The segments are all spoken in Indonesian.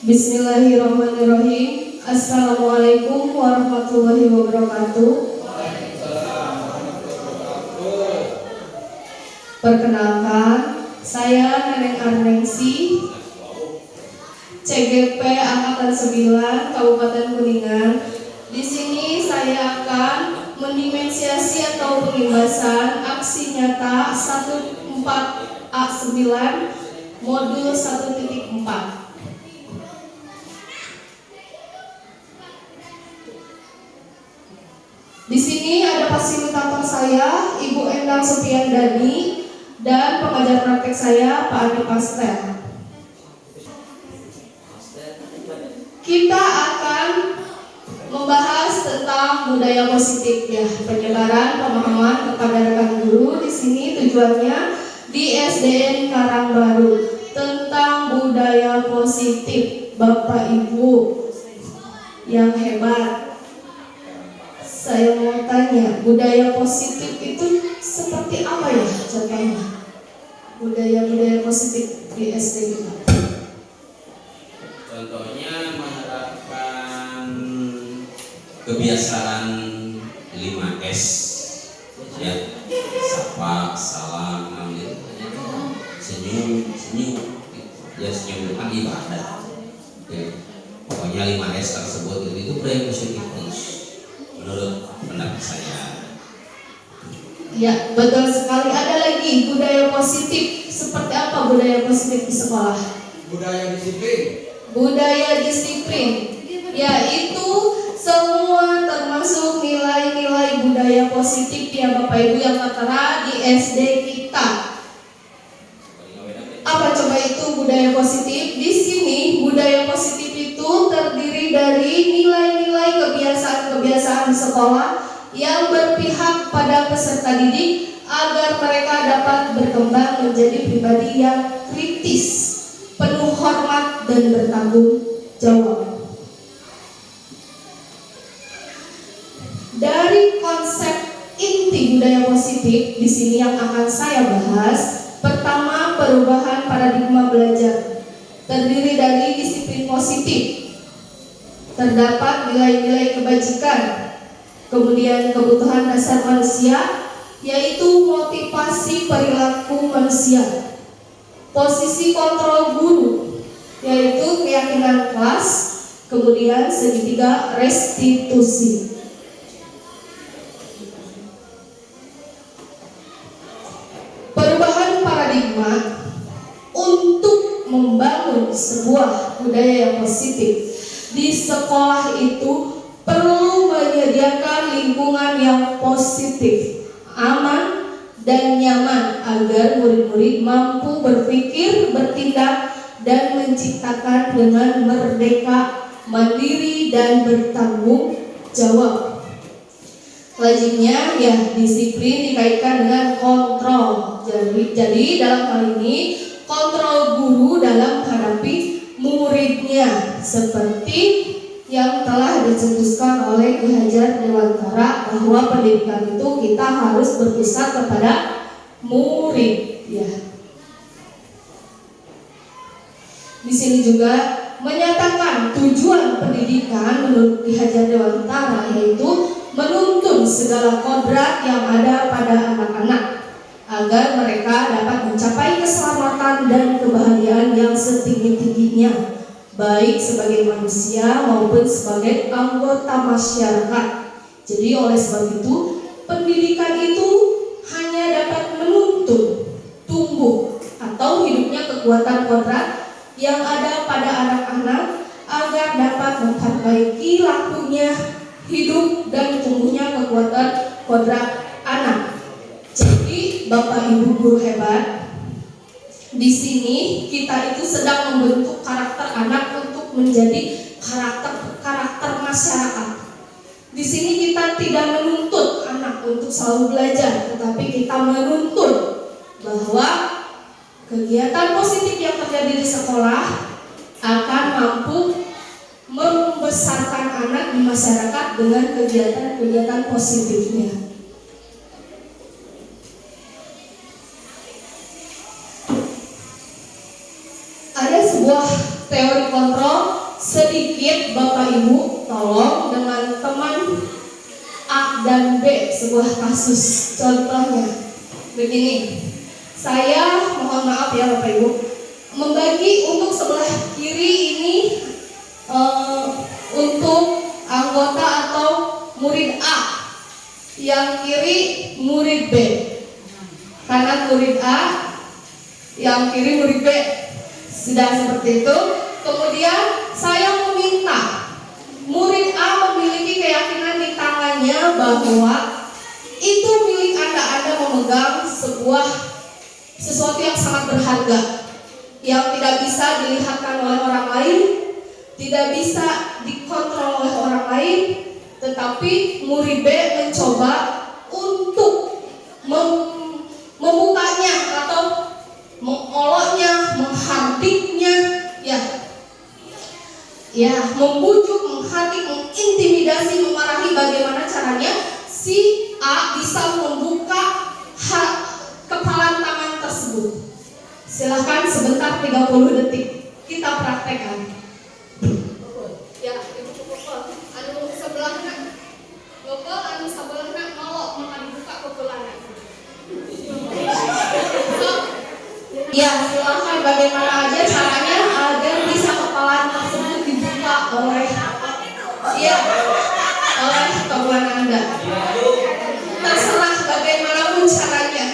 Bismillahirrahmanirrahim. Assalamualaikum warahmatullahi wabarakatuh. Perkenalkan, saya Neneng Arnengsi, CGP Angkatan 9 Kabupaten Kuningan. Di sini saya akan mendimensiasi atau pengimbasan aksi nyata 14A9 modul 1.4. Di sini ada fasilitator saya, Ibu Endang Supiandani, dan pengajar praktek saya, Pak Adi Pastel. Kita akan membahas tentang budaya positif, ya, penyebaran pemahaman kepada rekan guru. Di sini tujuannya di SDN Karangbaru tentang budaya positif. Bapak Ibu yang hebat, saya mau tanya, budaya positif itu seperti apa ya contohnya? Budaya positif di SD kita. Contohnya menerapkan kebiasaan 5S, ya, sapa, salam, senyum, ya, senyum depan ibadah. Ya, pokoknya 5S tersebut itu budaya positif terus. Menurut pendapat saya. Ya, betul sekali. Ada lagi budaya positif. Seperti apa budaya positif di sekolah? Budaya disiplin. Budaya disiplin, yaitu semua termasuk nilai-nilai budaya positif ya Bapak Ibu yang tertera di SD kita. Apa coba itu budaya positif? Di sini budaya positif itu terdiri dari nilai-nilai kebiasaan-kebiasaan di sekolah yang berpihak pada peserta didik agar mereka dapat berkembang menjadi pribadi yang kritis, penuh hormat dan bertanggung jawab. Dari konsep inti budaya positif di sini yang akan saya bahas, pertama, perubahan paradigma belajar. Terdiri dari disiplin positif. Terdapat nilai-nilai kebajikan. Kemudian kebutuhan dasar manusia, yaitu motivasi perilaku manusia. Posisi kontrol guru, yaitu keyakinan kelas. Kemudian segitiga restitusi. Perubahan paradigma untuk membangun sebuah budaya yang positif di sekolah itu perlu menyediakan lingkungan yang positif, aman, dan nyaman agar murid-murid mampu berpikir, bertindak, dan menciptakan dengan merdeka, mandiri, dan bertanggung jawab. Lazimnya ya disiplin dikaitkan dengan kontrol. Jadi dalam hal ini kontrol guru dalam menghadapi muridnya seperti yang telah dicetuskan oleh Ki Hajar Dewantara bahwa pendidikan itu kita harus berpusat kepada murid, ya. Di sini juga menyatakan tujuan pendidikan menurut Ki Hajar Dewantara yaitu menuntun segala kodrat yang ada pada anak-anak agar mereka dapat mencapai keselamatan dan kebahagiaan yang setinggi-tingginya, baik sebagai manusia maupun sebagai anggota masyarakat. Jadi oleh sebab itu pendidikan itu hanya dapat menuntun tumbuh atau hidupnya kekuatan kodrat yang ada pada anak-anak agar dapat memperbaiki lakunya hidup dan tumbuhnya kekuatan kodrat anak. Jadi Bapak Ibu guru hebat, di sini kita itu sedang membentuk karakter anak untuk menjadi karakter masyarakat. Di sini kita tidak menuntut anak untuk selalu belajar, tetapi kita menuntut bahwa kegiatan positif yang terjadi di sekolah akan mampu membesarkan anak di masyarakat dengan kegiatan-kegiatan positifnya. Ada sebuah teori kontrol sedikit Bapak Ibu tolong dengan teman A dan B sebuah kasus. Contohnya begini, saya mohon maaf ya Bapak Ibu, membagi untuk sebelah kiri ini untuk anggota atau murid A, yang kiri murid B. Kanan murid A, yang kiri murid B. Sudah seperti itu. Kemudian saya meminta murid A memiliki keyakinan di tangannya bahwa itu milik Anda memegang sesuatu yang sangat berharga, yang tidak bisa dilihatkan oleh orang lain, tidak bisa dikontrol oleh orang lain. Tetapi murid B mencoba untuk membukanya atau mengoloknya, menghardiknya, membujuk, menghardik, mengintimidasi, memarahi. Bagaimana caranya si A bisa membuka kepalan tangan tersebut? Silahkan sebentar 30 detik kita praktekkan. Ya, ibu pukul. Anu sebelahna, pukul anu sebelahna ngolok maka dibuka pukulanna. Ya, silahkan bagaimana aja caranya agar bisa kepalan tersebut dibuka oleh kawan Anda. Terserah bagaimanapun caranya.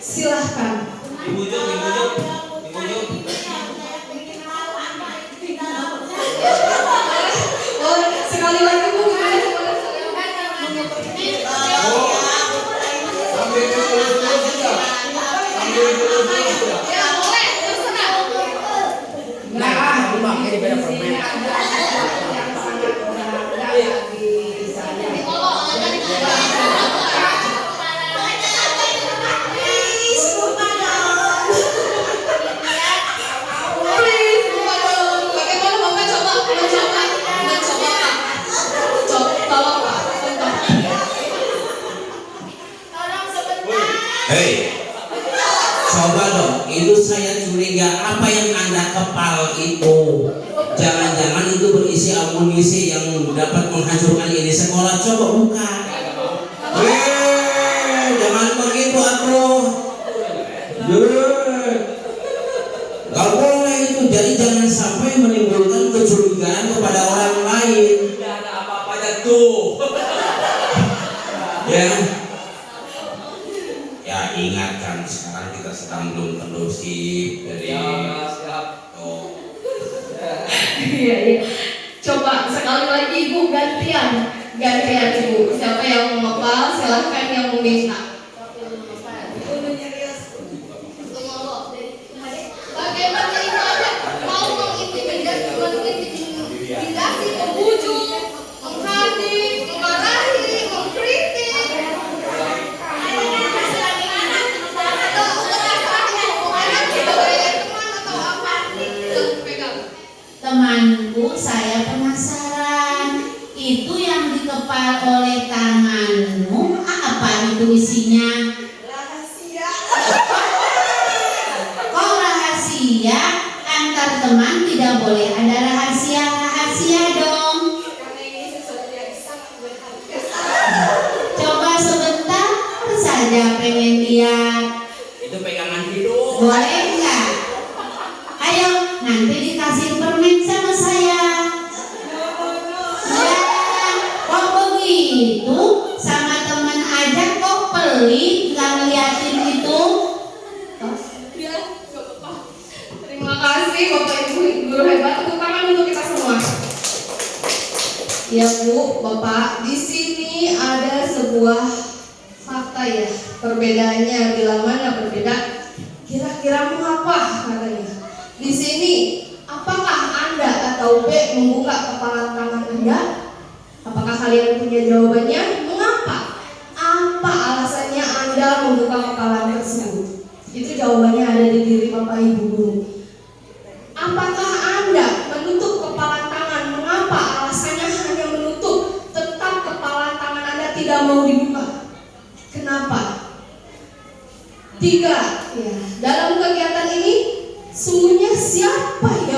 Silahkan. Dibujuk. Oh, sekali lagi Bu. Ya, boleh, terserah. Nah, dipakai di beda permen. Hei, coba dong, itu saya curiga apa yang Anda kepal itu. Jangan-jangan itu berisi amunisi yang dapat menghancurkan ini sekolah. Coba buka. Jangan begitu aku. Gak boleh itu. Jadi jangan sampai menimbulkan kecurigaan kepada orang lain. Tidak ada apa-apanya tuh. Ya ingatkan sekarang kita sedang belum kondusif. Jadi Iya. Coba sekali lagi Ibu gantian Ibu. Siapa yang mau ngepal silahkan yang meminta. Bagaimana itu ada mau mengintimidasi, membujuk, menghardik, memarahi, mengkritik. Temanku, saya penasaran. Itu yang dikepal oleh tanganmu, apa itu isinya? Rahasia. Kok rahasia? Antar teman tidak boleh ada rahasia dong. Karena ini sesuatu yang sangat berharga. Coba sebentar saja pengen lihat. Itu pegangan hidup. Boleh nggak? Ayo, nanti dikasih permen sama saya. Ya, kok begitu? Sama teman aja kok pelit nggak ngeliatin itu? Ya, gak apa-apa. Terima kasih Bapak Ibu guru hebat. Tepuk tangan untuk kita semua. Ya Bu, Bapak, di sini ada sebuah fakta ya. Perbedaannya bila mana berbeda? Kira-kira mengapa katanya? Di sini, apakah Anda atau B membuka kepalan tangan Anda? Apakah kalian punya jawabannya? Mengapa? Apa alasannya Anda membuka kepalan tersebut? Itu jawabannya ada di diri Bapak Ibu guru. Apakah Anda menutup kepalan tangan? Mengapa? Alasannya hanya menutup. Tetap kepalan tangan Anda tidak mau dibuka. Kenapa? 3. Ya, dalam kegiatan ini sungguhnya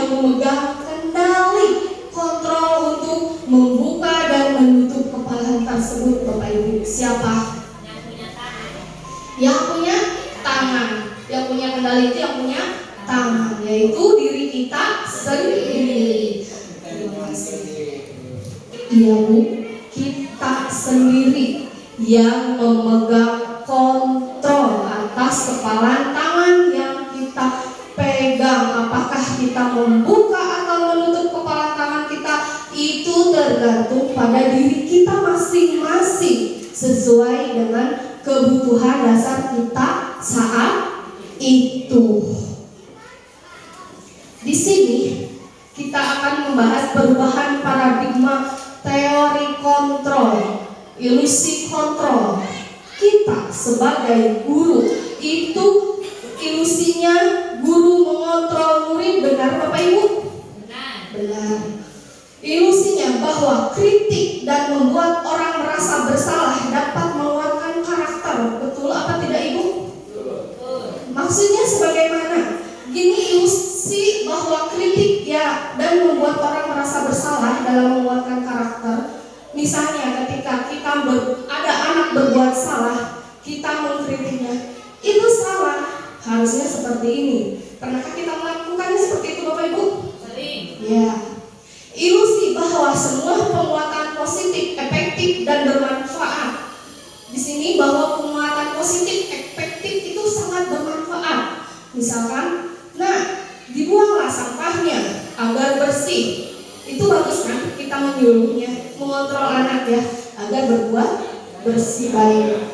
yang memegang kendali kontrol untuk membuka dan menutup kepala tersebut, Bapak Ibu. Siapa? Yang punya tangan. Yang punya kendali itu yang punya tangan, yaitu diri kita sendiri. Iya Bu, kita sendiri yang memegang kontrol atas kepala tangan yang kita pegang. Apakah kita membuka atau menutup kepala tangan kita, itu tergantung pada diri kita masing-masing, sesuai dengan kebutuhan dasar kita saat itu. Di sini kita akan membahas perubahan paradigma teori kontrol, ilusi kontrol. Kita sebagai guru itu ilusinya guru mengontrol murid, benar Bapak Ibu? Benar. Ilusinya bahwa kritik dan membuat orang merasa bersalah dapat menguatkan karakter, betul apa tidak Ibu? Maksudnya sebagaimana? Gini, ilusi bahwa kritik ya dan membuat orang merasa bersalah dalam menguatkan karakter. Misalnya ketika ada anak berbuat salah, kita mengkritiknya, itu salah, harusnya seperti ini. Pernahkah kita melakukannya seperti itu Bapak Ibu? Sering. Ya. Ilusi bahwa semua penguatan positif, efektif dan bermanfaat. Di sini bahwa penguatan positif, efektif itu sangat bermanfaat. Misalkan, dibuanglah sampahnya agar bersih. Itu bagus kan? Kita menyuruhnya, mengontrol anak ya, agar berbuat bersih baik.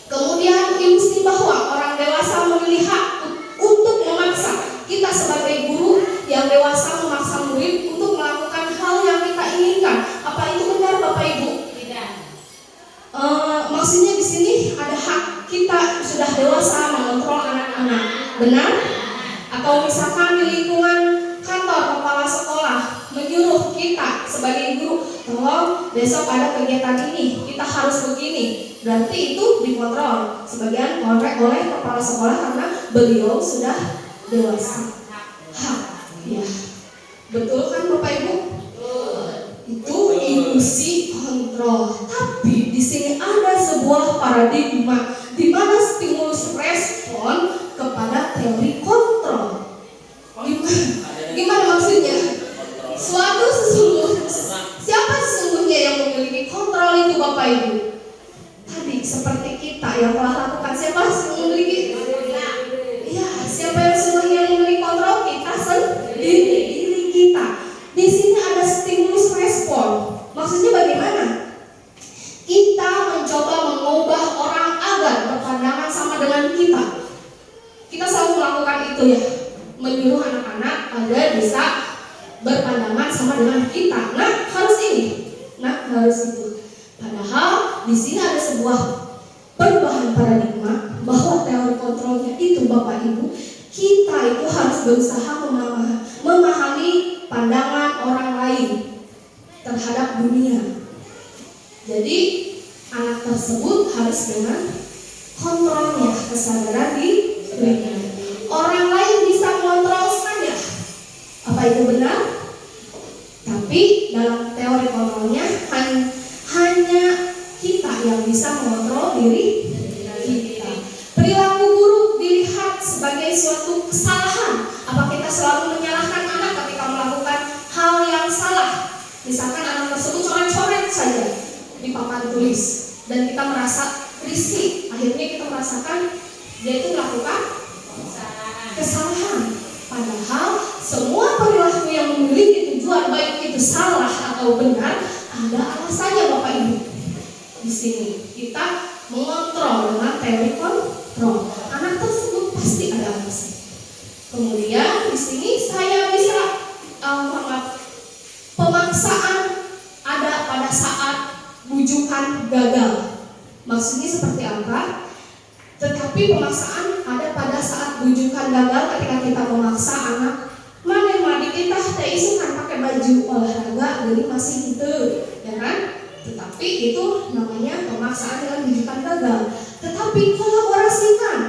Kemudian ilusi bahwa orang dewasa memilih hak untuk memaksa. Kita sebagai guru yang dewasa memaksa murid untuk melakukan hal yang kita inginkan. Apa itu benar Bapak Ibu? Tidak. Maksudnya di sini ada hak kita sudah dewasa mengontrol anak-anak. Benar? Atau misalkan di lingkungan kantor kepala sekolah menyuruh kita sebagai guru, tolong besok ada kegiatan ini, kita harus begini. Berarti itu dikontrol sebagian oleh kepala sekolah karena beliau sudah dewasa. Hak, ya. Betul kan Bapak Ibu? Itu ilusi kontrol. Tapi di sini ada sebuah paradigma di mana stimulus respon kepada teori kontrol. Gimana maksudnya? Siapa sesungguhnya yang memiliki kontrol itu Bapak Ibu? Tadi seperti kita yang telah lakukan, siapa yang memiliki? Ya, siapa yang sesungguhnya yang memiliki kontrol? Kita sendiri, diri kita. Di sini ada stimulus respon. Maksudnya bagaimana? Kita mencoba mengubah orang agar berpandangan sama dengan kita. Kita selalu melakukan itu ya, menyuruh anak-anak agar bisa berpandangan sama dengan kita. Harus ini, harus itu. Padahal di sini ada sebuah perubahan paradigma bahwa teori kontrolnya itu Bapak Ibu, kita itu harus berusaha memahami pandangan orang lain terhadap dunia. Jadi anak tersebut harus dengan kontrolnya, kesadaran di dunia. Orang lain bisa mengontrol saya. Apa itu benar? Tapi dalam teori kontrolnya hanya kita yang bisa mengontrol diri kita. Perilaku buruk dilihat sebagai suatu kesalahan. Apa kita selalu menyalahkan anak ketika melakukan hal yang salah? Misalkan anak tersebut coret-coret saja di papan tulis dan kita merasa risih. Akhirnya kita merasakan dia itu melakukan kesalahan. Padahal semua perilaku yang memiliki tujuan baik itu salah atau benar ada alasannya Bapak Ibu. Di sini kita mengontrol dengan teori kontrol. Anak tersebut pasti ada alasan. Kemudian di sini saya bisa pemaksaan ada pada saat bujukan gagal. Maksudnya seperti apa? Tetapi pemaksaan ada pada saat bujukan gagal ketika kita memaksa anak, mana mandi kita isukan pakai baju olahraga jadi masih gitu, ya kan? Tetapi itu namanya pemaksaan dengan bujukan gagal. Tetapi kolaborasikan,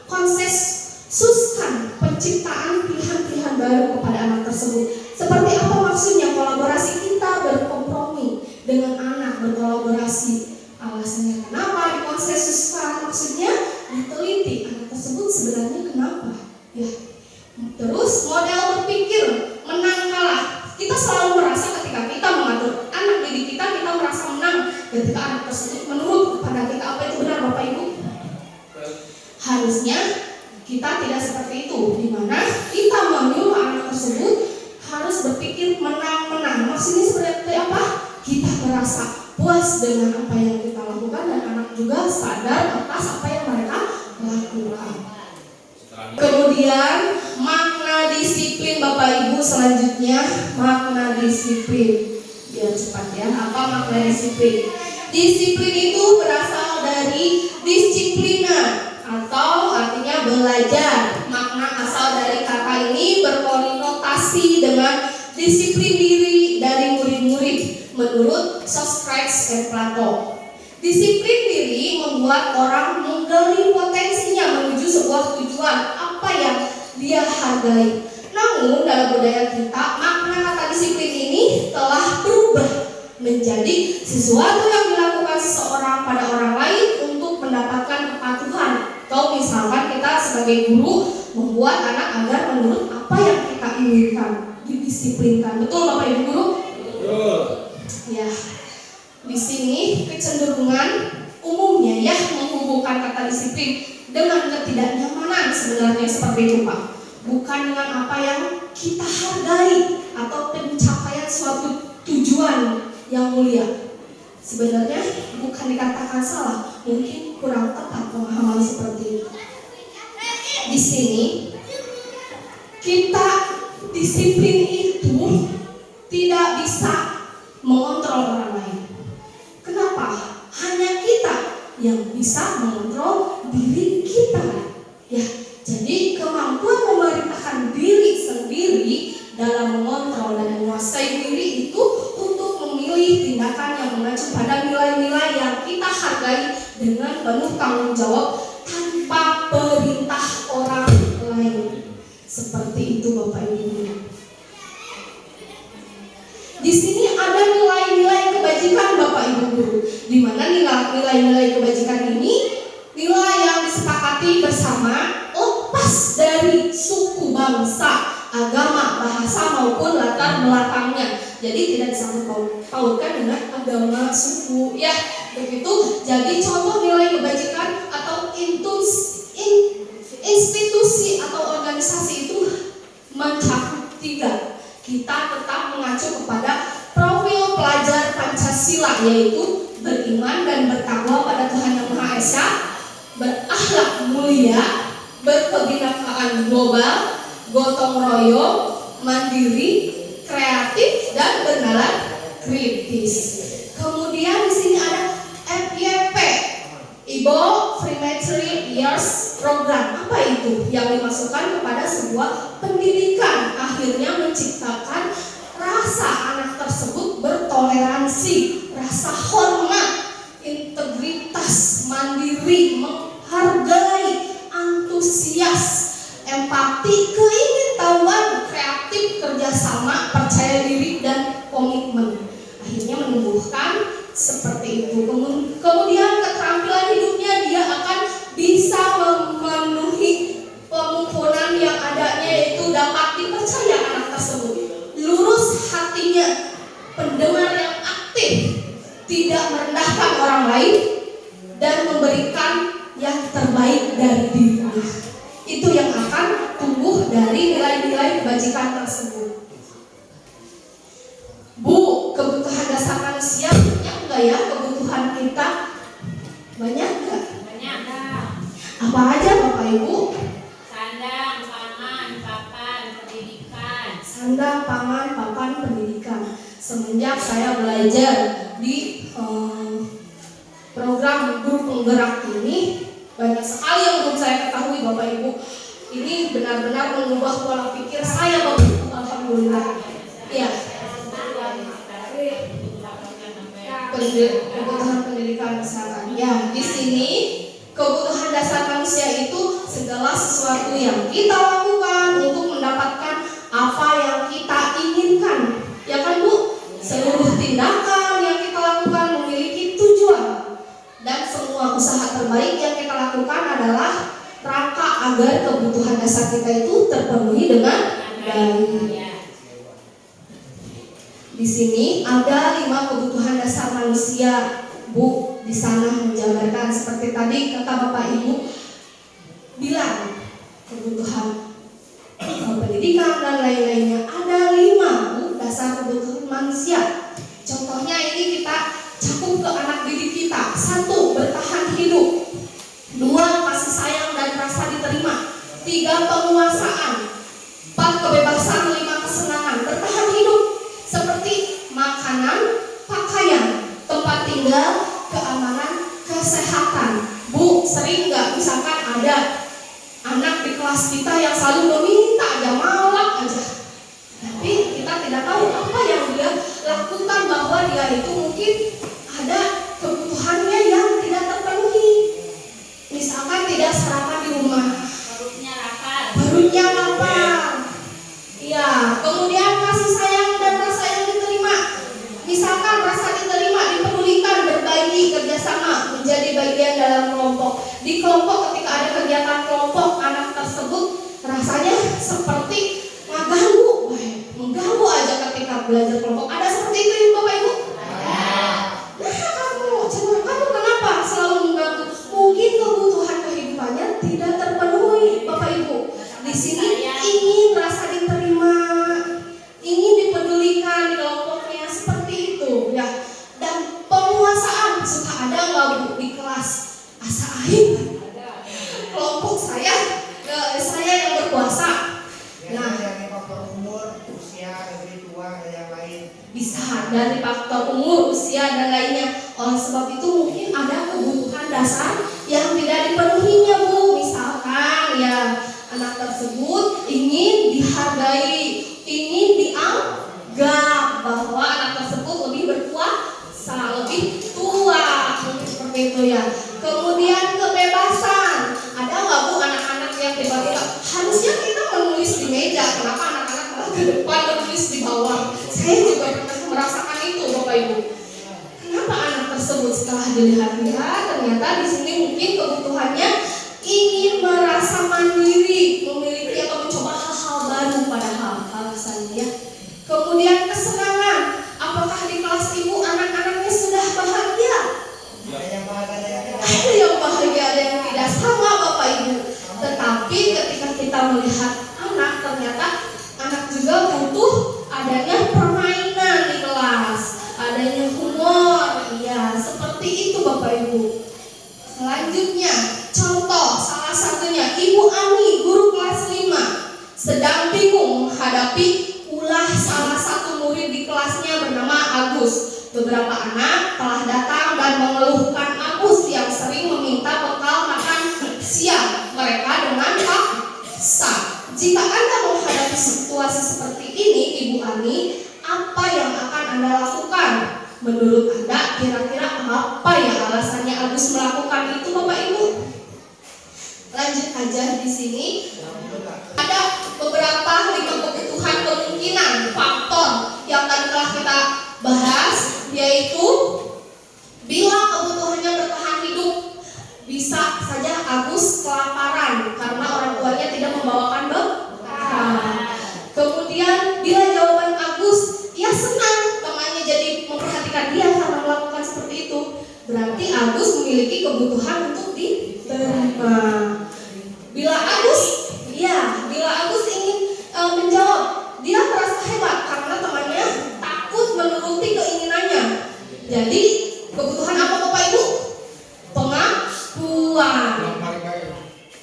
konsensuskan penciptaan pilihan-pilihan baru kepada anak tersebut. Seperti apa maksudnya kolaborasi? Kita berkompromi dengan anak, berkolaborasi. Alasannya kenapa dikonsensuskan? Maksudnya diteliti anak tersebut sebenarnya kenapa? Ya. Terus model berpikir menang kalah. Kita selalu merasa ketika kita mengatur anak didik kita merasa menang ketika anak tersebut menurut kepada kita. Apa itu benar Bapak Ibu? Harusnya kita tidak seperti itu, di mana kita menyuruh anak tersebut harus berpikir menang-menang. Maksudnya seperti apa? Kita merasa puas dengan apa yang kita lakukan dan anak juga sadar atas apa yang mereka lakukan. Kemudian makna disiplin Bapak Ibu selanjutnya, makna disiplin. Biar cepat ya. Apa makna disiplin? Disiplin itu berasal dari disiplina atau artinya belajar. Makna asal dari kata ini berkonotasi dengan disiplin diri dari murid-murid menurut Socrates dan Plato. Disiplin diri membuat orang menggali potensinya menuju sebuah tujuan apa yang dia hargai. Namun dalam budaya kita makna kata disiplin ini telah berubah menjadi sesuatu yang dilakukan seseorang pada orang lain untuk mendapatkan kepatuhan. Atau misalkan kita sebagai guru membuat anak agar menurut apa yang kita inginkan, didisiplinkan. Betul Bapak Ibu guru? Betul. Ya. Di sini kecenderungan umumnya ya menghubungkan kata disiplin dengan ketidaknyamanan sebenarnya seperti itu Pak. Bukan dengan apa yang kita hargai atau pencapaian suatu tujuan yang mulia. Sebenarnya bukan dikatakan salah, mungkin kurang tepat pemahaman seperti itu. Di sini kita disiplin itu tidak bisa mengontrol orang lain. Kenapa? Hanya kita yang bisa mengontrol diri kita. Ya, jadi kemampuan memerintahkan diri sendiri dalam mengontrol dan menguasai diri itu untuk memilih tindakan yang mengacu pada nilai-nilai yang kita hargai dengan penuh tanggung jawab tanpa perintah orang lain. Seperti itu Bapak Ibu. Di sini ada nilai-nilai kebajikan Bapak Ibu guru, di mana nilai-nilai kebajikan ini nilai yang disepakati bersama lepas dari suku, bangsa, agama, bahasa maupun latar belakangnya. Jadi tidak disangkut pautkan dengan agama, suku, ya begitu. Jadi contoh nilai kebajikan atau institusi atau organisasi itu mencakup 3. Kita tetap mengacu kepada profil pelajar Pancasila, yaitu beriman dan bertakwa pada Tuhan Yang Maha Esa, berakhlak mulia, berkebinekaan global, gotong royong, mandiri, kreatif dan bernalar kritis. Kemudian di sini ada FYP, Ibo Freemetry Years Program. Apa itu? Yang dimasukkan kepada sebuah pendidikan, akhirnya menciptakan rasa anak tersebut bertoleransi, rasa hormat, integritas, mandiri, menghargai, antusias, empati, keingintahuan, kreatif, kerjasama, percaya diri, dan komitmen. Akhirnya menumbuhkan seperti itu. Kemudian keterampilan hidupnya, dia akan bisa memenuhi pemungkunan yang adanya, yaitu dapat dipercaya anak tersebut, lurus hatinya, pendengar yang aktif, tidak merendahkan orang lain, dan memberikan yang terbaik dari dirinya. Itu yang akan tumbuh dari nilai-nilai kebajikan tersebut. Bu, kebutuhan dasar manusia banyak enggak ya kebutuhan kita? Banyak enggak? Banyak. Apa aja Bapak Ibu? Sandang, pangan, papan, pendidikan. Sandang, pangan, papan, pendidikan. Semenjak saya belajar di program guru penggerak ini, banyak sekali yang belum saya ketahui Bapak Ibu. Ini benar-benar mengubah pola pikir saya Bapak Ibu. Alhamdulillah. Iya. Kebutuhan pendidikan kesehatan. Ya, di sini kebutuhan dasar manusia itu segala sesuatu yang kita lakukan untuk mendapatkan dihargai. Di sini ada 5 kebutuhan dasar manusia, Bu. Di sana menjabarkan seperti tadi kata Bapak Ibu bilang kebutuhan pendidikan dan lain-lainnya. Ada 5, Bu, dasar kebutuhan manusia. Contohnya ini kita cakup ke anak didik kita. 1, bertahan hidup. 2, kasih sayang dan rasa diterima. 3, penguasaan. 4, kebebasan. 5, kesenangan. Bertahan hidup seperti makanan, pakaian, tempat tinggal, keamanan, kesehatan. Bu, sering nggak misalkan ada anak di kelas kita yang selalu meminta aja, malak aja, tapi kita tidak tahu apa yang dia lakukan, bahwa dia itu mungkin ada kebutuhannya yang tidak terpenuhi. Misalkan tidak sarapan di rumah, perutnya lapar. Ya, kemudian kasih sayang dan rasa yang diterima. Misalkan rasa diterima, dipedulikan, berbagi, kerjasama, menjadi bagian dalam kelompok. Di kelompok ketika ada kegiatan kelompok, anak tersebut rasanya seperti mengganggu aja ketika belajar kelompok. Ada seperti itu ya Bapak Ibu? Nah, kamu kenapa selalu mengganggu? Mungkin kebutuhan kehidupannya tidak terpenuhi, Bapak Ibu. Di sini ingin rasa diterima, ingin dipedulikan di kelompoknya, seperti itu ya. Dan penguasaan, suka ada nggak Bu di kelas? Asa aib kelompok saya yang berkuasa. Nah, dari faktor umur, usia, lebih tua, dan yang lain. Bisa dari faktor umur, usia dan lainnya. Oleh sebab itu mungkin ada kebutuhan dasar yang tidak dipenuhinya Bu. Misalkan ya anak tersebut ingin dihargai, ingin dianggap bahwa anak tersebut lebih berkuasa, lebih tua, seperti itu ya. Kemudian kebebasan. Ada nggak Bu anak-anak yang tiba-tiba harusnya kita menulis di meja, kenapa anak-anak malah ke depan menulis di bawah? Saya juga pernah merasakan itu Bapak Ibu. Kenapa anak tersebut setelah dilihat-lihat ternyata di sini mungkin kebutuhannya ingin merasa mandiri, memiliki atau mencoba hal-hal baru, padahal alasannya. Kemudian kesenangan. Apakah di kelas Ibu anak-anaknya sudah bahagia? Ada yang bahagia, Ada yang bahagia, ada yang tidak, sama Bapak Ibu. Tetapi ketika kita melihat anak, ternyata anak juga butuh adanya permainan di kelas, adanya humor, ya seperti itu Bapak Ibu. Selanjutnya, contoh salah satunya Ibu Ani, guru kelas 5, sedang bingung menghadapi ulah salah satu murid di kelasnya bernama Agus. Beberapa anak telah datang dan mengeluhkan Agus yang sering meminta bekal makan siang mereka dengan paksa. Jika Anda menghadapi situasi seperti ini, Ibu Ani, apa yang akan Anda lakukan? Menurut Anda, kira-kira apa yang alasannya Agus melakukan itu, Bapak Ibu? Lanjut aja di sini. Ada beberapa 5 kebutuhan kemungkinan faktor yang tadi telah kita bahas, yaitu bila kebutuhannya bertahan hidup, bisa saja Agus kelaparan karena orang tuanya tidak membawakan bekal. Kemudian bila jawaban Agus, ia senang temannya jadi memperhatikan dia karena melakukan seperti itu, berarti Agus memiliki kebutuhan untuk diterima. Bila Agus ingin menjawab, dia merasa hebat karena temannya takut menuruti keinginannya. Jadi kebutuhan apa Bapak Ibu? Pengakuan.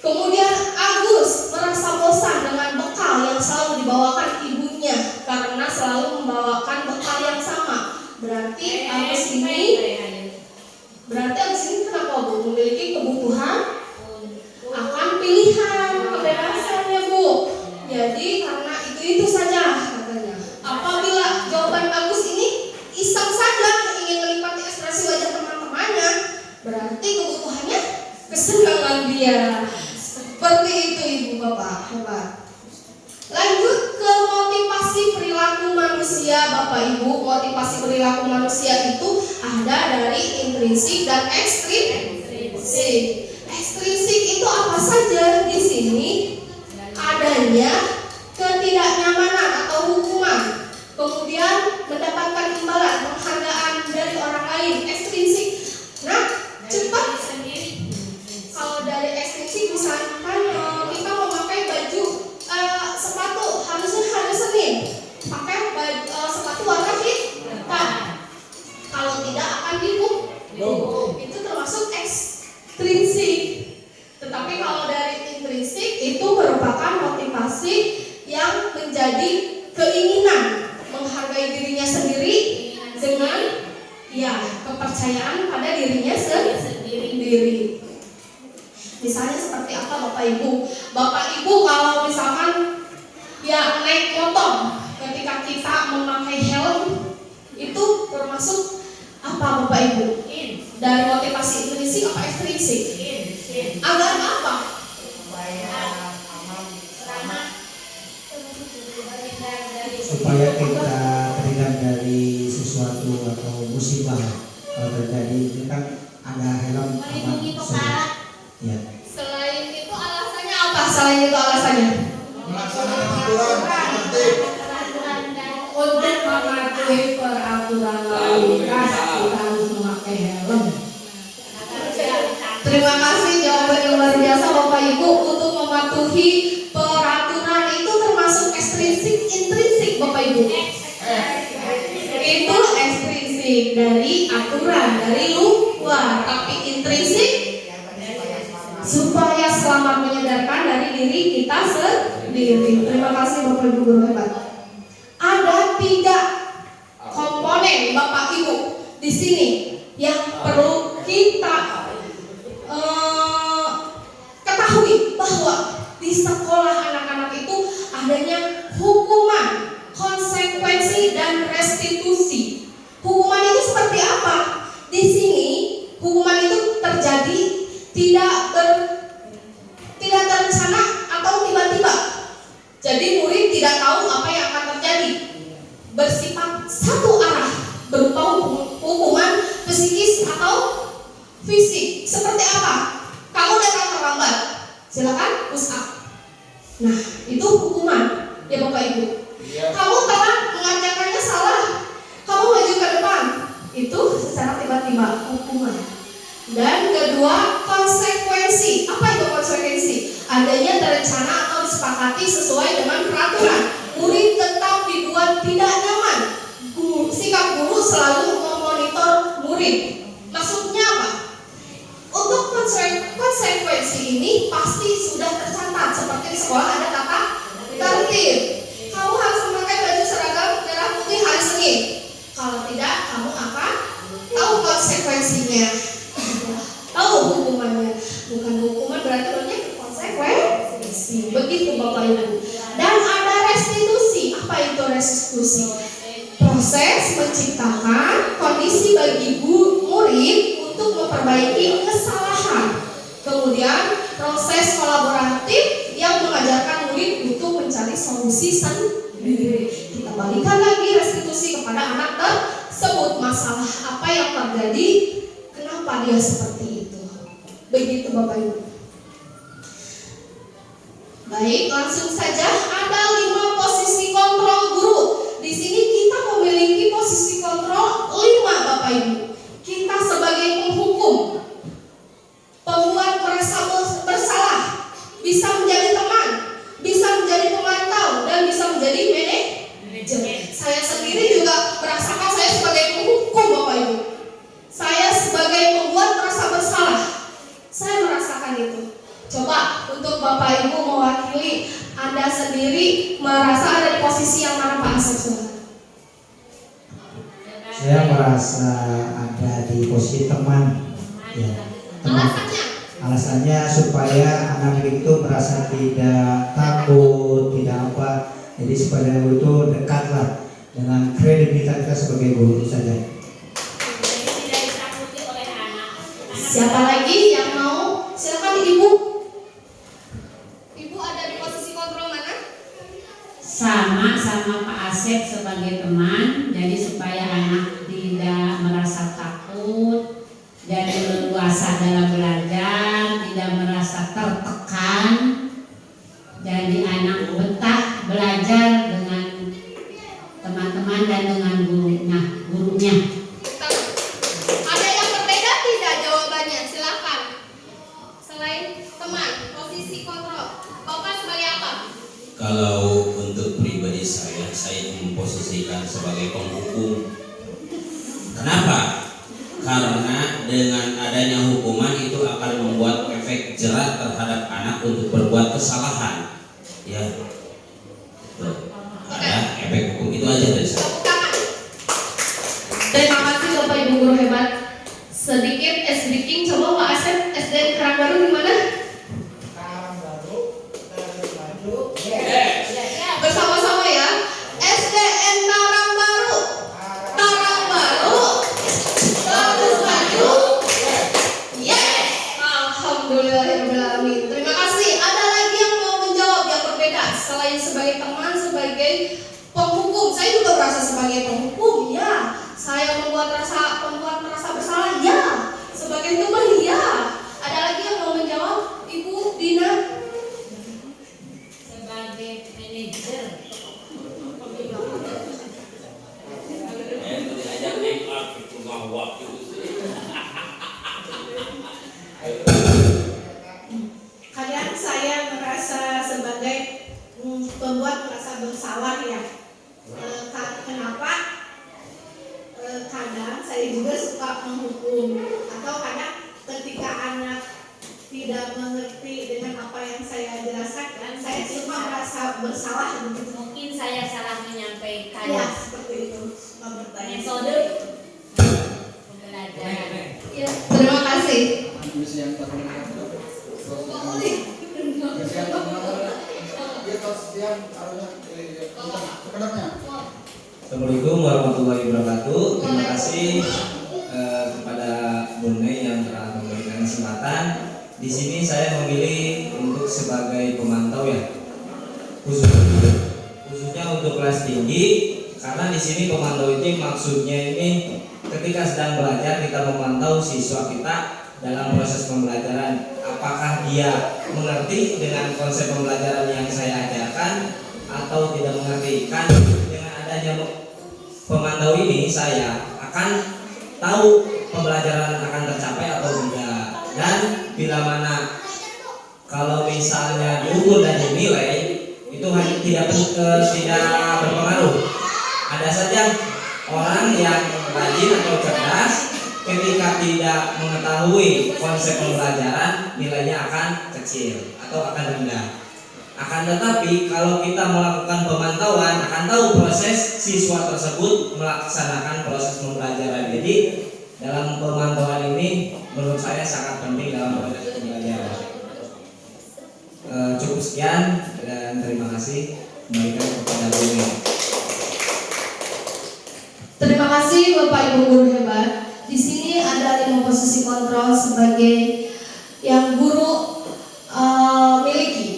Kemudian Agus merasa bosan dengan bekal yang selalu dibawakan ibunya karena selalu membawakan bekal yang sama. Berarti Agus ini kenapa Bu? Memiliki kebutuhan akan pilihan, kebebasannya Bu. Jadi karena itu saja katanya. Apabila jawaban Agus ini iseng saja ingin menikmati ekspresi wajah teman-temannya, berarti kebutuhannya kesenangan dia. Seperti itu Ibu Bapak, hebat. Lanjut ke motivasi perilaku manusia Bapak Ibu. Motivasi perilaku manusia itu ada dari intrinsik dan ekstrinsik. Ekstrinsik itu apa saja? Di sini adanya ketidaknyamanan terjadi keinginan menghargai dirinya sendiri dengan kepercayaan pada dirinya sendiri. Misalnya seperti apa Bapak Ibu? Bapak Ibu kalau misalkan naik motor, ketika kita memakai helm itu termasuk apa Bapak Ibu? Dari motivasi intrinsik apa ekstrinsik? Agar apa? Supaya kita terhindar dari sesuatu atau musibah kalau terjadi, itu kan ada helm Melindungi aman. kepala. Ya. Selain itu alasannya apa? Selain itu alasannya Melaksanakan aturan tertib. Untuk mematuhi peraturan lalu lintas kita harus memakai helm. Terima kasih jawaban yang luar biasa Bapak Ibu. Untuk mematuhi peraturan itu termasuk ekstrinsik, intrinsik Bapak Ibu. Itu ekstrinsik dari aturan dari luar, tapi intrinsik supaya selamat menyadarkan dari diri kita sendiri. Terima kasih Bapak Ibu guru hebat. Ada 3 komponen Bapak Ibu di sini yang perlu kita ketahui, bahwa di sekolah anak-anak itu adanya hukuman, konsekuensi dan restitusi. Hukuman itu seperti apa? Di sini hukuman itu terjadi tidak terencana atau tiba-tiba. Jadi murid tidak tahu apa yang akan terjadi. Bersifat satu arah, berupa hukuman psikis atau fisik. Seperti apa? Kamu datang terlambat, silakan push up. Nah, itu hukuman ya Bapak Ibu. Kamu telah mengerjakannya salah, kamu maju ke depan, itu secara tiba-tiba hukuman. Dan kedua, konsekuensi. Apa itu konsekuensi? Adanya terencana atau disepakati sesuai dengan peraturan. Murid tetap dibuat tidak nyaman. Sikap guru selalu memonitor murid. Maksudnya apa? Untuk konsekuensi ini pasti sudah tercatat, seperti di sekolah ada tata tertib. Kamu harus memakai baju seragam merah putih hari Senin. Kalau tidak, kamu akan tahu konsekuensinya, tahu hukumannya. Bukan hukuman berarti banyak konsekuensi. Begitu Bapak Ibu. Dan ada restitusi. Apa itu restitusi? Proses menciptakan kondisi bagi murid untuk memperbaiki kesalahan. Kemudian proses kolaboratif yang mengajarkan murid untuk mencari solusi sendiri. Kita balikan lagi restitusi kepada anak tersebut. Masalah apa yang terjadi, kenapa dia seperti itu. Begitu Bapak Ibu. Baik, langsung saja. Ada 5 posisi kontrol guru. Di sini kita memiliki posisi kontrol 5 Bapak Ibu. Kita sebagai penghukum, pembuat merasa bersalah, bisa menjadi teman, bisa menjadi pemantau, dan bisa menjadi manajer. Saya sendiri juga merasakan saya sebagai penghukum Bapak Ibu. Saya sebagai pembuat merasa bersalah, saya merasakan itu. Coba untuk Bapak Ibu mewakili Anda sendiri, merasa ada di posisi yang mana Pak Asep? Saya merasa ada di posisi teman. Ya, teman. Alasannya? Alasannya supaya anak itu merasa tidak takut, tidak apa. Jadi supaya itu dekatlah dengan kredibilitas kita sebagai guru saja. Tidak ditakuti oleh anak. Siapa lagi yang mau? Silakan Ibu. Ibu ada di posisi kontrol mana? Sama Pak Asep sebagai teman, jadi supaya anak tidak merasa takut dan leluasa dalam belajar, tidak merasa tertekan, jadi anak betah belajar dengan teman-teman dan dengan gurunya. Ada yang berbeda tidak jawabannya? Silakan. Selain teman, posisi kontrol, Bapak sebagai apa? Kalau untuk pribadi saya memposisikan sebagai penghukum. Kenapa? Karena dengan adanya hukuman itu akan membuat efek jerat terhadap anak untuk berbuat kesalahan. Ya. Tuh. merasa sebagai penghukum? Ya. Saya pembuat merasa bersalah? Ya. Sebagai teman? Ya. Ada lagi yang mau menjawab? Ibu Dina? Sebagai manajer. Diajak make up itu ngawak itu sih. Kadang saya merasa sebagai pembuat merasa bersalah ya. Kenapa? Kadang saya juga suka menghukum, atau kadang ketika anak tidak mengerti dengan apa yang saya jelaskan, saya suka merasa bersalah. Mungkin saya salah menyampaikan Ya, seperti itu. Suka bertanya. metode pembelajaran. Ya. Terima kasih. Assalamualaikum warahmatullahi wabarakatuh. Terima kasih kepada Bune yang telah memberikan kesempatan. Di sini saya memilih untuk sebagai pemantau ya, khususnya untuk kelas tinggi, karena di sini pemantau itu maksudnya ini ketika sedang belajar kita memantau siswa kita dalam proses pembelajaran. Apakah dia mengerti dengan konsep pembelajaran yang saya ajarkan atau tidak mengerti? Kan dengan adanya pemantau ini saya akan tahu pembelajaran akan tercapai atau tidak. Dan bila mana kalau misalnya diukur dan dinilai itu tidak berpengaruh. Ada saja orang yang rajin atau cerdas ketika tidak mengetahui konsep pembelajaran nilainya akan kecil atau akan rendah. Akan tetapi kalau kita melakukan pemantauan akan tahu proses siswa tersebut melaksanakan proses pembelajaran. Jadi dalam pemantauan ini menurut saya sangat penting dalam proses pembelajaran. Cukup sekian dan terima kasih. Kembalikan kepada Bune. Terima kasih Bapak Ibu guru hebat. Di sini ada 5 posisi kontrol sebagai yang guru miliki.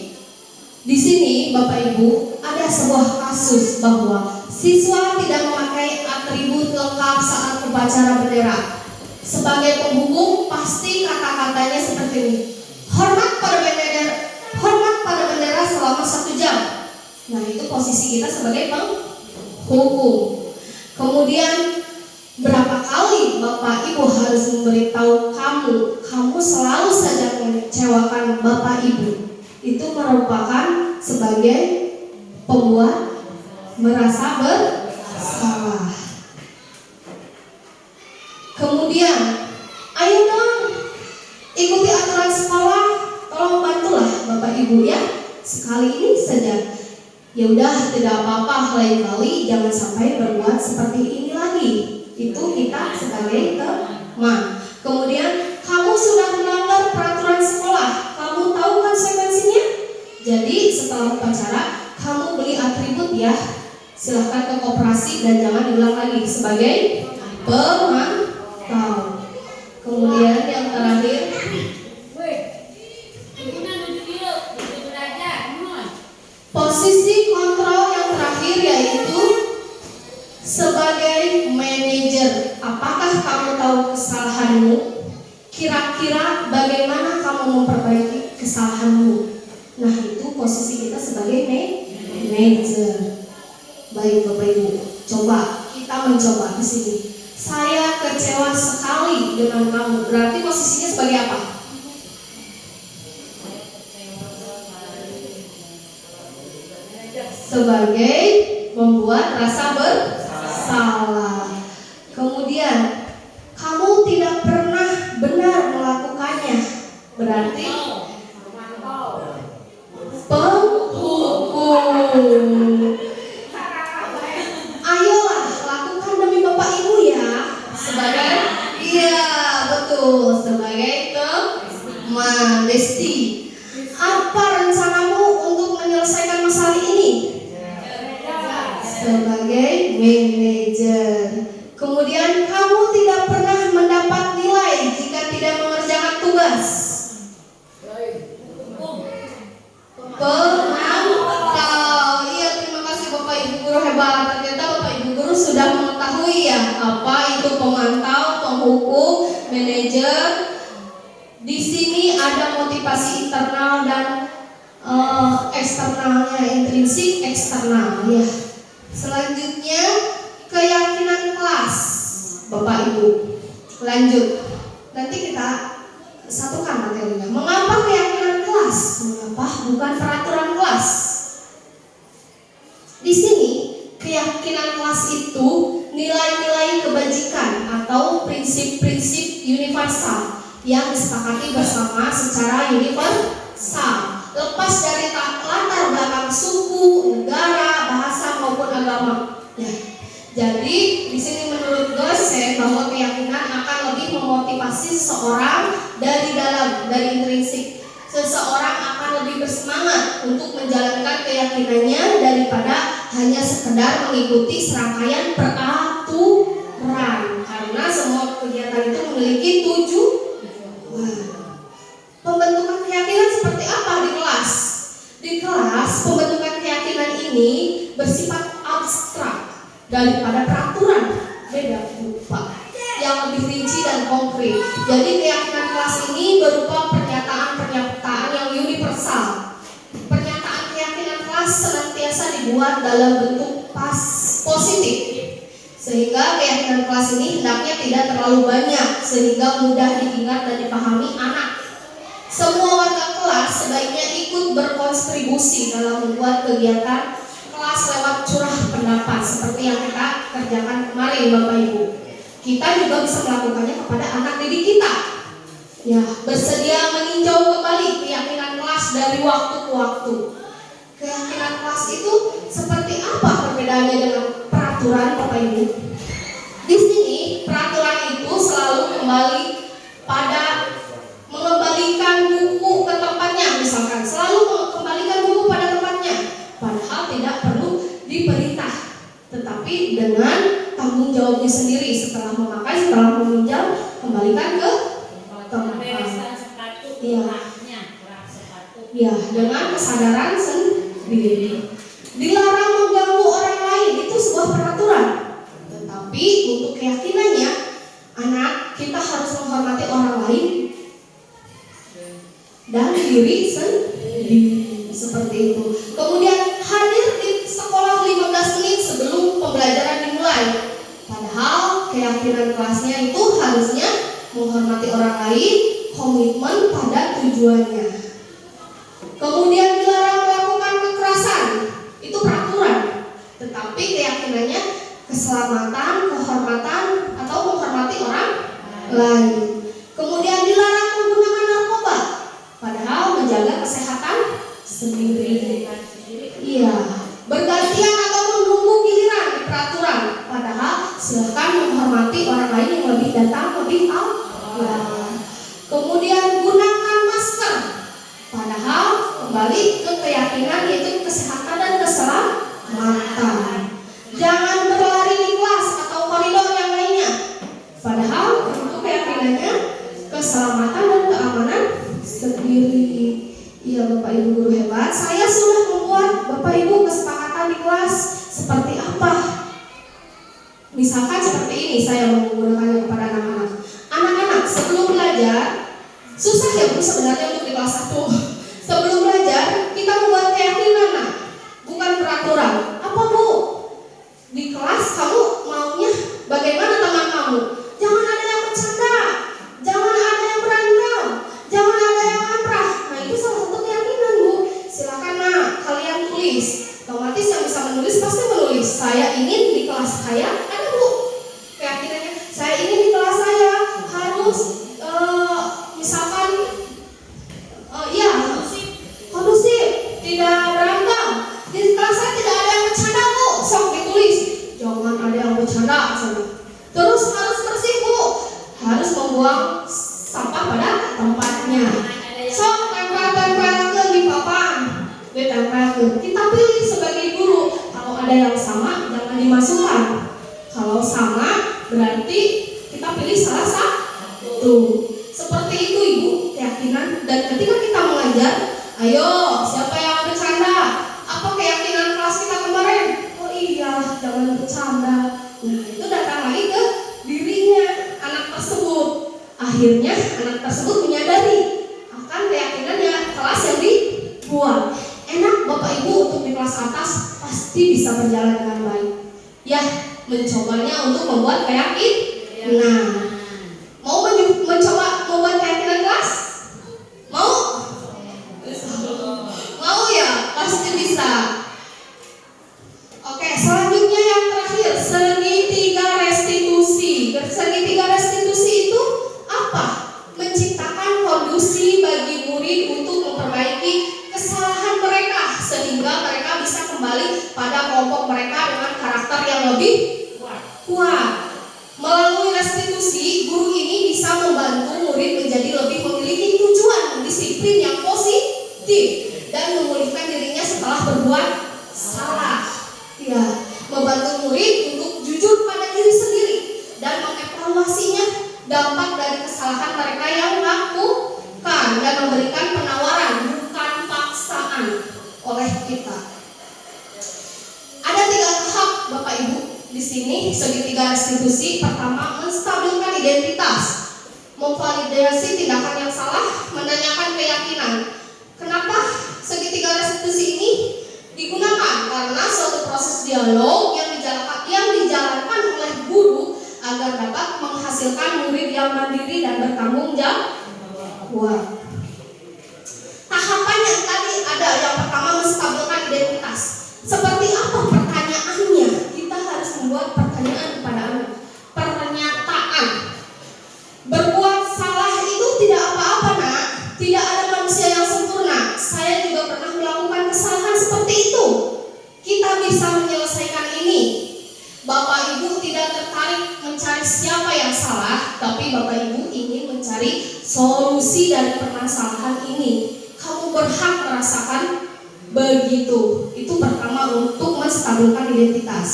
Di sini Bapak Ibu ada sebuah kasus bahwa siswa tidak memakai atribut lengkap saat upacara bendera. Sebagai penghukum pasti kata-katanya seperti ini. Hormat pada bendera selama 1 jam. Nah, itu posisi kita sebagai penghukum. Kemudian berapa kali Bapak Ibu harus memberitahu kamu selalu saja mengecewakan Bapak Ibu. Itu merupakan sebagai pembuat merasa bersalah. Kemudian, ayo dong ikuti aturan sekolah, tolong bantulah Bapak Ibu ya. Sekali ini saja. Ya udah, tidak apa-apa, lain kali jangan sampai berbuat seperti ini lagi. Itu kita sebagai teman. Kemudian kamu sudah melanggar peraturan sekolah, kamu tahu konsekuensinya. Jadi setelah upacara kamu beli atribut ya. Silahkan ke koperasi dan jangan diulang lagi sebagai pemantau. Kemudian yang terakhir, posisi kontrol yang terakhir yaitu sebagai manajer. Apakah kamu tahu kesalahanmu? Kira-kira bagaimana kamu memperbaiki kesalahanmu? Nah, itu posisi kita sebagai manajer. Baik Bapak Ibu, coba kita mencoba di sini. Saya kecewa sekali dengan kamu. Berarti posisinya sebagai apa? Sebagai membuat rasa bersalah. Kemudian kamu tidak pernah benar melakukannya. Berarti penghukum. Ayolah lakukan demi Bapak Ibu ya. Sebagai betul, sebagai teman Desti. Apa rencanamu untuk menyelesaikan masalah ini? Sebagai manajer. Kemudian kamu tidak pernah mendapat nilai jika tidak mengerjakan tugas. Pemantau. Iya, terima kasih Bapak Ibu guru hebat. Ternyata Bapak Ibu guru guru sudah mengetahui ya apa itu pemantau, penghukum, manajer. Di sini ada motivasi internal dan eksternalnya, intrinsik, eksternal ya. Selanjutnya keyakinan kelas, Bapak Ibu. Lanjut. Nanti kita satukan materinya. Mengapa keyakinan kelas? Mengapa bukan peraturan kelas? Di sini keyakinan kelas itu nilai-nilai kebajikan atau prinsip-prinsip universal yang disepakati bersama secara universal, lepas dari latar belakang suku, negara, bahasa maupun agama. Ya. Jadi di sini menurut dosen bahwa keyakinan akan lebih memotivasi seseorang dari dalam, dari intrinsik. Seseorang akan lebih bersemangat untuk menjalankan keyakinannya daripada hanya sekedar mengikuti serangkaian peraturan. Karena semua kegiatan itu memiliki tujuan. Pembentukan keyakinan seperti apa di kelas? Di kelas, pembentukan keyakinan ini bersifat abstrak daripada peraturan, beda rupa yang lebih rinci dan konkret. Jadi keyakinan kelas ini berupa pernyataan-pernyataan yang universal. Pernyataan keyakinan kelas senantiasa dibuat dalam bentuk positif, sehingga keyakinan kelas ini hendaknya tidak terlalu banyak sehingga mudah diingat dan dipahami anak. Semua warga kelas sebaiknya ikut berkontribusi dalam membuat kegiatan kelas lewat curah pendapat seperti yang kita kerjakan kemarin, Bapak Ibu. Kita juga bisa melakukannya kepada anak didik kita. Ya, bersedia meninjau kembali keyakinan kelas dari waktu ke waktu. Keyakinan kelas itu seperti apa perbedaannya dengan peraturan, Bapak Ibu? Di sini peraturan itu selalu kembali pada mengembalikan buku ke tempatnya, misalkan selalu mengembalikan buku pada tempatnya, padahal tidak perlu diperintah, tetapi dengan tanggung jawabnya sendiri. Setelah memakai, setelah meminjam, kembalikan ke tempat. Bereskan sepatu, Iya. kurangnya, kurang sepatu. Ya, dengan kesadaran sendiri. Dilarang mengganggu orang lain, itu sebuah peraturan. Tetapi untuk keyakinannya, anak kita harus menghormati orang lain dan diri sendiri, seperti itu. Kemudian hadir di sekolah 15 menit sebelum pembelajaran dimulai. Padahal keyakinan kelasnya itu harusnya menghormati orang lain, komitmen pada tujuannya. Kemudian dilarang melakukan kekerasan, itu peraturan. Tetapi keyakinannya keselamatan, kehormatan, atau menghormati orang lain. Kemudian dilarang menggunakan narkoba, padahal menjaga kesehatan sendiri. Iya, bergantian atau menunggu giliran di peraturan, padahal silakan menghormati orang lain yang lebih datang lebih awal. Kemudian gunakan masker, padahal kembali ke keyakinan yaitu kesehatan dan keselamatan. Jangan berlari di kelas atau koridor yang lainnya, padahal itu keyakinannya keselamatan dan keamanan sendiri. Iya, Bapak Ibu guru hebat, saya sudah membuat Bapak Ibu kesepakatan di kelas seperti apa. Misalkan seperti ini, saya mau menggunakannya kepada anak-anak. Anak-anak sebelum belajar, susah ya Bu sebenarnya untuk di kelas 1. Sebelum belajar, kita membuat keyakinan, nah, bukan peraturan. Apa Bu? Di kelas kamu maunya bagaimana teman kamu? Jangan ada yang bercanda, jangan ada yang berantem, jangan ada yang marah. Nah, itu salah satu keyakinan Bu. Silakan nak, kalian tulis. Otomatis yang bisa menulis pasti menulis. Saya ingin di kelas saya ada Bu keyakinannya. Saya ingin di kelas saya harus misalkan ya kondusif, tidak berantem. Di kelas saya tidak ada yang bercanda Bu. Sok ditulis. Jangan ada yang bercanda. Terus harus bersih Bu. Harus membuang sampah pada tempatnya. Sok tempel-tempelkan di papan. Ditempelkan. Kita pilih sebagai guru. Kalau ada yang sama jangan dimasukkan. Kalau sama berarti kita pilih salah satu. Seperti itu Ibu keyakinan. Dan ketika kita mengajar, ayo siapa yang bercanda? Apa keyakinan kelas kita kemarin? Oh iya, jangan bercanda. Nah, itu datang lagi ke dirinya anak tersebut. Akhirnya anak tersebut menyadari akan keyakinannya kelas yang dibuat. Enak Bapak Ibu untuk di kelas atas pasti bisa berjalan dengan baik. Ya, mencobanya untuk membuat keyakinan. Nah, mau mencoba membuat keyakinan kelas? Mau? Mau ya? Pasti bisa. Oke, selanjutnya yang terakhir, segitiga restitusi. Segitiga restitusi itu apa? Menciptakan kondisi bagi murid untuk memperbaiki kesalahan mereka sehingga mereka bisa kembali pada kelompok mereka dengan karakter yang lebih kuat. Melalui restitusi, guru ini bisa membantu murid menjadi lebih memiliki tujuan disiplin yang positif dan memulihkan dirinya setelah berbuat salah. Ya, membantu murid untuk jujur pada diri sendiri dan mengevaluasinya dampak dari kesalahan mereka yang lakukan dan memberikan penawaran bukan paksaan oleh kita. Ada 3 tahap Bapak Ibu di sini segitiga restitusi. Pertama, menstabilkan identitas, memvalidasi tindakan yang salah, menanyakan keyakinan. Kenapa segitiga restitusi ini digunakan? Karena suatu proses dialog yang dijalankan oleh guru agar dapat menghasilkan murid yang mandiri dan bertanggung jawab. Tahapan yang tadi ada, yang pertama menstabilkan identitas. Seperti apa pertanyaannya? Kita harus membuat pertanyaan kepada anak. Pernyataan. Berbuat salah itu tidak apa-apa, Nak. Tidak ada manusia yang sempurna. Saya juga pernah melakukan kesalahan seperti itu. Kita bisa menyelesaikan ini. Bapak Ibu tidak tertarik mencari siapa yang salah, tapi Bapak Ibu ingin mencari solusi dari permasalahan ini. Kamu berhak merasakan begitu. Itu pertama untuk menstabilkan identitas.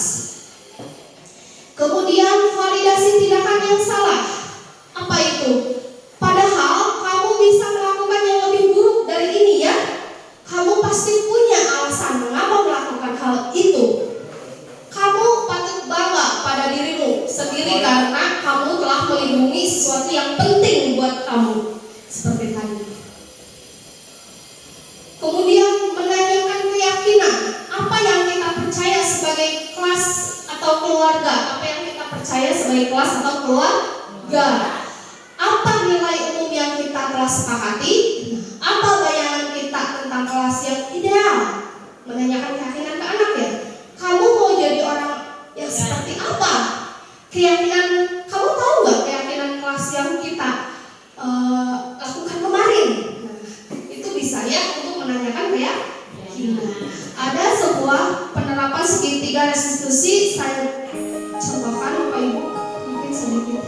Kemudian validasi tindakan yang salah. Apa itu? Padahal kamu bisa melakukan yang lebih buruk dari ini ya. Kamu pasti punya alasan mengapa melakukan hal itu. Kamu patut bangga pada dirimu sendiri karena kamu telah melindungi sesuatu yang penting buat kamu. Seperti tadi. Kemudian menanyakan keyakinan. Apa yang kita percaya sebagai kelas atau keluarga? Apa yang kita percaya sebagai kelas atau keluarga? Apa nilai umum yang kita telah sepakati? Apa bayangan kita tentang kelas yang ideal? Menanyakan keyakinan ke anak ya. Kamu mau jadi orang yang seperti apa? Keyakinan, kamu tahu nggak keyakinan kelas yang kita lakukan kemarin? Nah, itu bisa ya untuk menanyakan keyakinan. Ada sebuah penerapan segitiga restitusi, saya contohkan Bapak Ibu mungkin sedikit.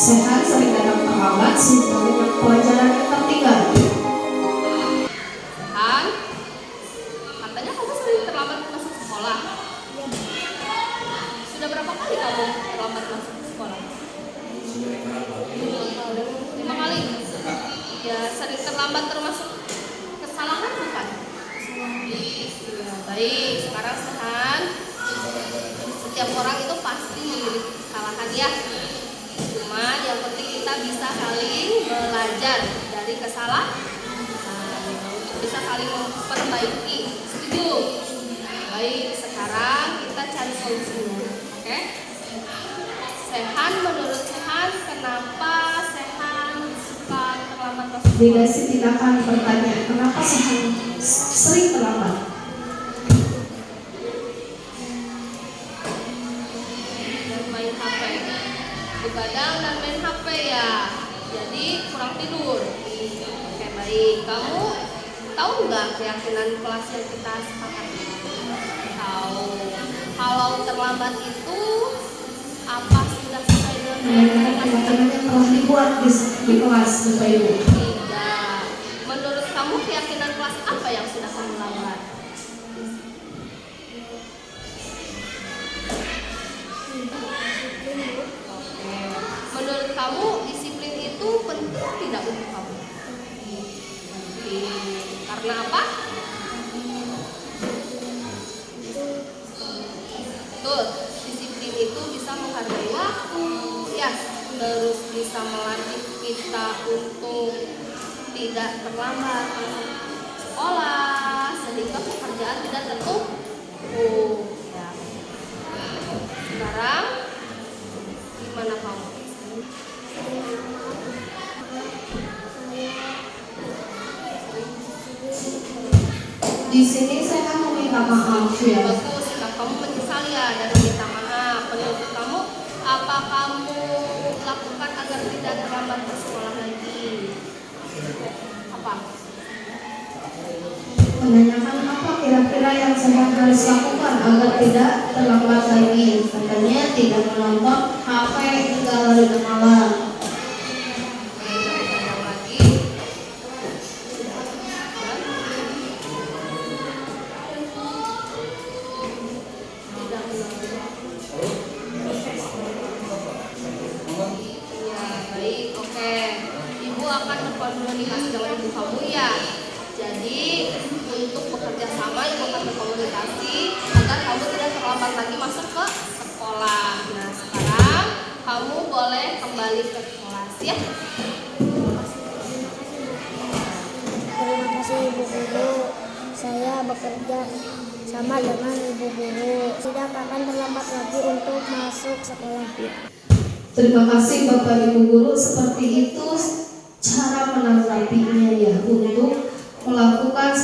Sehat, sering datang terlambat, sehingga banyak pelajaran yang tertinggal. Han, katanya kamu sering terlambat masuk sekolah. Sudah berapa kali kamu terlambat masuk sekolah? 5 kali. Ya, sering terlambat termasuk kesalahan bukan? Ya, baik. Sekarang Sehan, setiap orang itu pasti memiliki kesalahan ya. Cuma yang penting kita bisa saling belajar dari kesalahan untuk bisa saling memperbaiki. Setuju? Baik, sekarang kita cari solusinya. Oke? Sehan, menurut Sehan, kenapa Sehan suka terlambat masuk sekolah? Dikasih tindakan pertanyaan, kenapa Sehan sering terlambat? Main HP, begadang dan main HP ya, jadi kurang tidur. Oke, baik. Kamu tahu nggak keyakinan kelas yang kita sepakati? Tahu. Kalau terlambat itu apa sudah sesuai dengan Keyakinan yang telah dibuat di kelas Bapak Ibu. tidak? Menurut kamu keyakinan kelas apa yang sudah kamu lambat? Menurut tidak untuk kamu? Karena apa? Betul, disiplin itu bisa menghargai waktu, ya, terus bisa melatih kita untuk tidak terlambat masuk sekolah, sehingga pekerjaan tidak tertumpuk. Ya. Sekarang gimana kamu? Di sini saya mau minta maaf ya. Bagus, sikap kamu menyesal ya dan meminta maaf. Menurut kamu, apa kamu lakukan agar tidak terlambat bersekolah lagi? Apa? Menanyakan apa kira-kira yang saya harus lakukan agar tidak terlambat lagi. Katanya tidak menonton HP hingga larut malam. Yang lagi? Ya, baik, oke. Ibu akan berkomunikasi dengan ibu kamu ya. Jadi untuk bekerja sama ibu akan berkomunikasi agar kamu tidak terlambat lagi masuk ke sekolah. Nah sekarang kamu boleh kembali ke kelas ya. Terima kasih Ibu Guru. Saya bekerja sama dengan Ibu Guru. Tidak akan terlambat lagi untuk masuk sekolah. Terima kasih Bapak Ibu Guru. Seperti itu cara menanggapinya ya untuk melakukan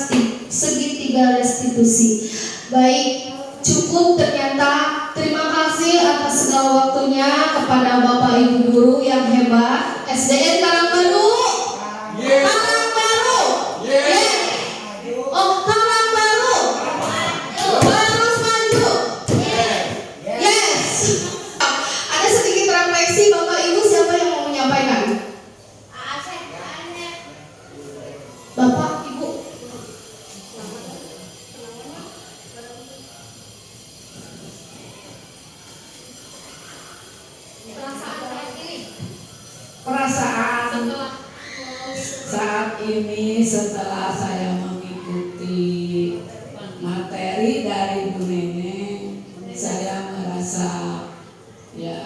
segitiga restitusi. Baik, cukup ternyata. Terima kasih atas segala waktunya kepada Bapak Ibu Guru yang hebat. SDN Karangbaru. Karangbaru. Oh, Karangbaru. Harus maju. Yes. Ada sedikit refleksi Bapak Ibu, siapa yang mau menyampaikan? Bapak, Ibu. Perasaan saat ini setelah saya mengikuti materi dari Bu Neneng, saya merasa ya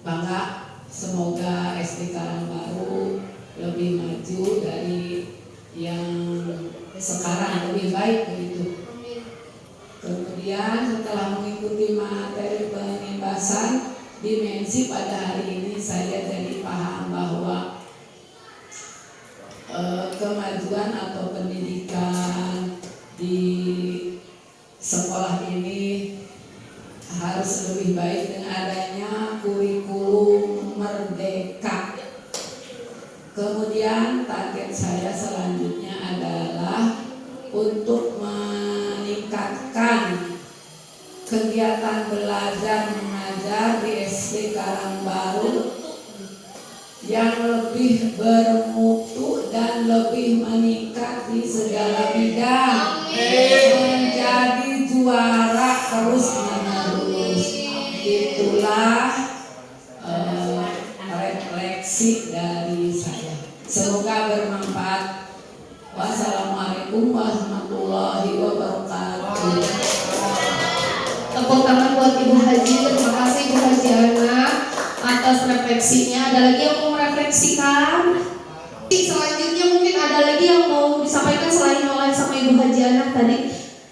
bangga. Semoga SD Karangbaru lebih maju dari yang sekarang, lebih baik begitu. Kemudian setelah mengikuti materi pengimbasan dimensi pada hari ini, saya jadi paham bahwa kemajuan atau pendidikan di sekolah ini harus lebih baik dengan adanya kurikulum merdeka. Kemudian target saya selanjutnya adalah untuk meningkatkan kegiatan belajar mengajar di SD Karangbaru yang lebih bermutu dan lebih meningkat di segala bidang, menjadi juara terus menerus. Itulah refleksi dari saya. Semoga bermanfaat. Wassalamualaikum warahmatullahi wabarakatuh. Tepuk tangan buat Ibu Haji. Terima kasih Ibu Haji Ana atas refleksinya. Ada lagi yang mau merefleksikan? Selanjutnya mungkin ada lagi yang mau disampaikan selain oleh sama Ibu Haji Ana tadi.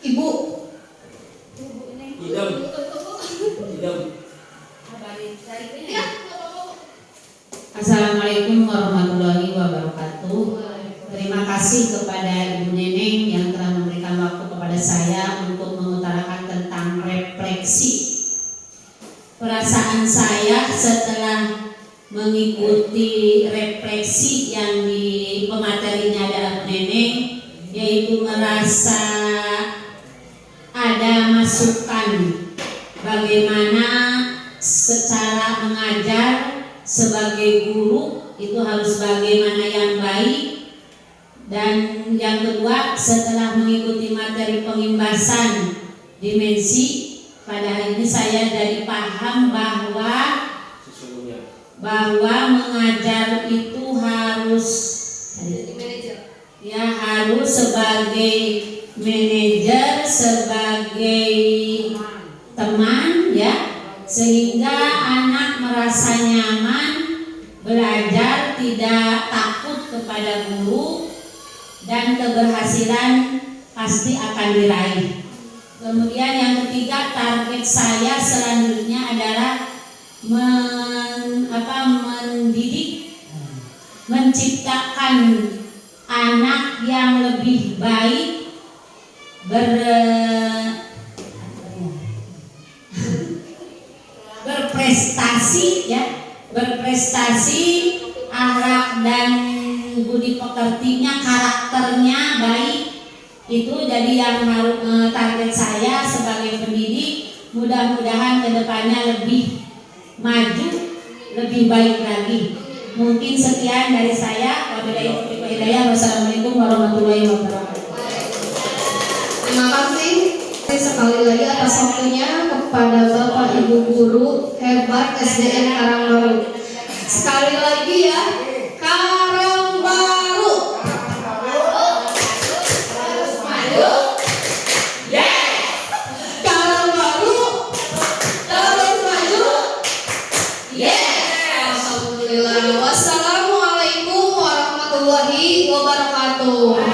Ibu. Idem. Assalamualaikum warahmatullahi wabarakatuh. Terima kasih kepada Ibu Neneng yang telah memberikan waktu kepada saya untuk mengutarakan tentang refleksi. Perasaan saya setelah mengikuti refleksi yang di pematerinya ada Bu Neneng, yaitu merasa ada masukan bagaimana secara mengajar sebagai guru itu harus bagaimana yang baik. Dan yang kedua, setelah mengikuti materi pengimbasan dimensi pada hari ini, saya jadi paham bahwa mengajar itu harus sebagai manajer, sebagai teman ya, sehingga anak merasa nyaman belajar, tidak takut kepada guru, dan keberhasilan pasti akan diraih. Kemudian yang ketiga, target saya selanjutnya adalah mendidik, menciptakan anak yang lebih baik, berprestasi ya, berprestasi, akhlak dan budi pekertinya, karakternya baik. Itu jadi yang target saya sebagai pendidik. Mudah-mudahan kedepannya lebih maju, lebih baik lagi. Mungkin sekian dari saya. Wabillahi taufiq wal hidayah. Wassalamualaikum warahmatullahi wabarakatuh. Terima kasih sekali lagi atas waktunya kepada Bapak Ibu Guru hebat SDN Karangbaru. Sekali lagi ya, Karangbaru. Karangbaru terus maju. Alhamdulillah. Wassalamualaikum warahmatullahi wabarakatuh.